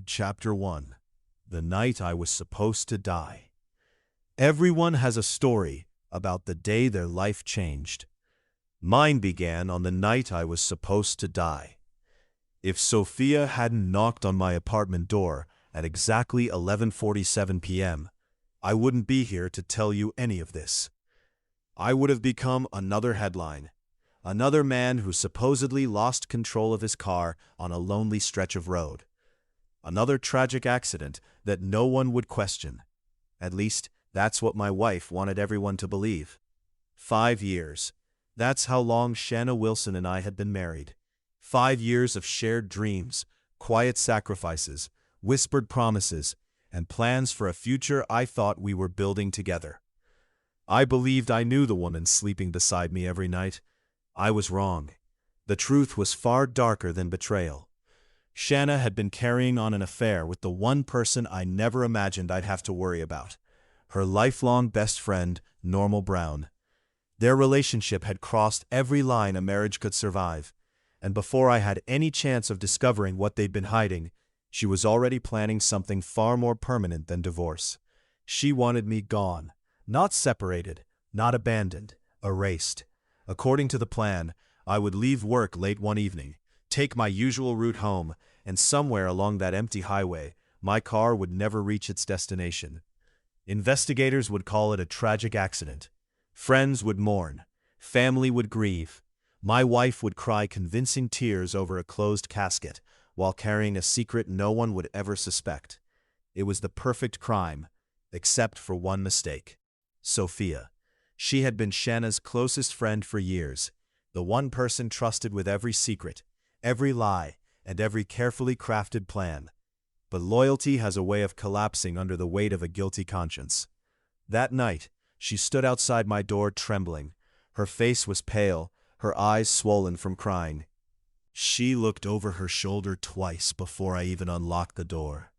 Chapter 1. The Night I Was Supposed to Die. Everyone has a story about the day their life changed. Mine began on the night I was supposed to die. If Sophia hadn't knocked on my apartment door at exactly 11:47 p.m., I wouldn't be here to tell you any of this. I would have become another headline. Another man who supposedly lost control of his car on a lonely stretch of road. Another tragic accident that no one would question. At least, that's what my wife wanted everyone to believe. 5 years. That's how long Shanna Wilson and I had been married. 5 years of shared dreams, quiet sacrifices, whispered promises, and plans for a future I thought we were building together. I believed I knew the woman sleeping beside me every night. I was wrong. The truth was far darker than betrayal. Shanna had been carrying on an affair with the one person I never imagined I'd have to worry about. Her lifelong best friend, Normal Brown. Their relationship had crossed every line a marriage could survive, and before I had any chance of discovering what they'd been hiding, she was already planning something far more permanent than divorce. She wanted me gone, not separated, not abandoned, erased. According to the plan, I would leave work late one evening, take my usual route home, and somewhere along that empty highway, my car would never reach its destination. Investigators would call it a tragic accident. Friends would mourn. Family would grieve. My wife would cry convincing tears over a closed casket while carrying a secret no one would ever suspect. It was the perfect crime, except for one mistake. Sophia. She had been Shanna's closest friend for years, the one person trusted with every secret, every lie, and every carefully crafted plan. But loyalty has a way of collapsing under the weight of a guilty conscience. That night, she stood outside my door trembling. Her face was pale, her eyes swollen from crying. She looked over her shoulder twice before I even unlocked the door.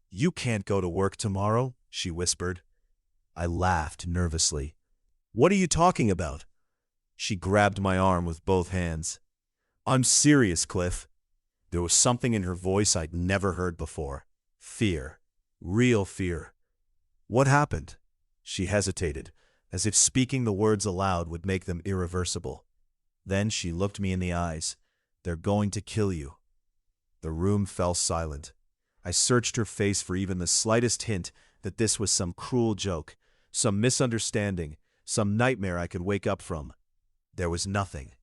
"You can't go to work tomorrow," she whispered. I laughed nervously. "What are you talking about?" She grabbed my arm with both hands. "I'm serious, Cliff." There was something in her voice I'd never heard before. Fear. Real fear. "What happened?" She hesitated, as if speaking the words aloud would make them irreversible. Then she looked me in the eyes. "They're going to kill you." The room fell silent. I searched her face for even the slightest hint that this was some cruel joke, some misunderstanding, some nightmare I could wake up from. There was nothing.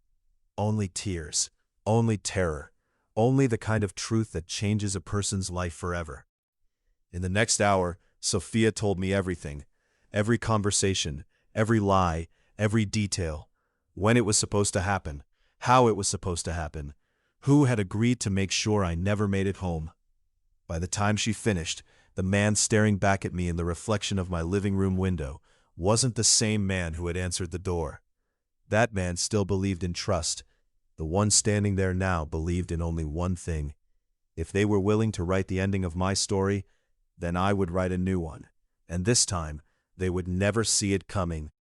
Only tears. Only terror. Only the kind of truth that changes a person's life forever. In the next hour, Sophia told me everything. Every conversation, every lie, every detail. When it was supposed to happen, how it was supposed to happen, who had agreed to make sure I never made it home. By the time she finished, the man staring back at me in the reflection of my living room window wasn't the same man who had answered the door. That man still believed in trust. The one standing there now believed in only one thing. If they were willing to write the ending of my story, then I would write a new one. And this time, they would never see it coming.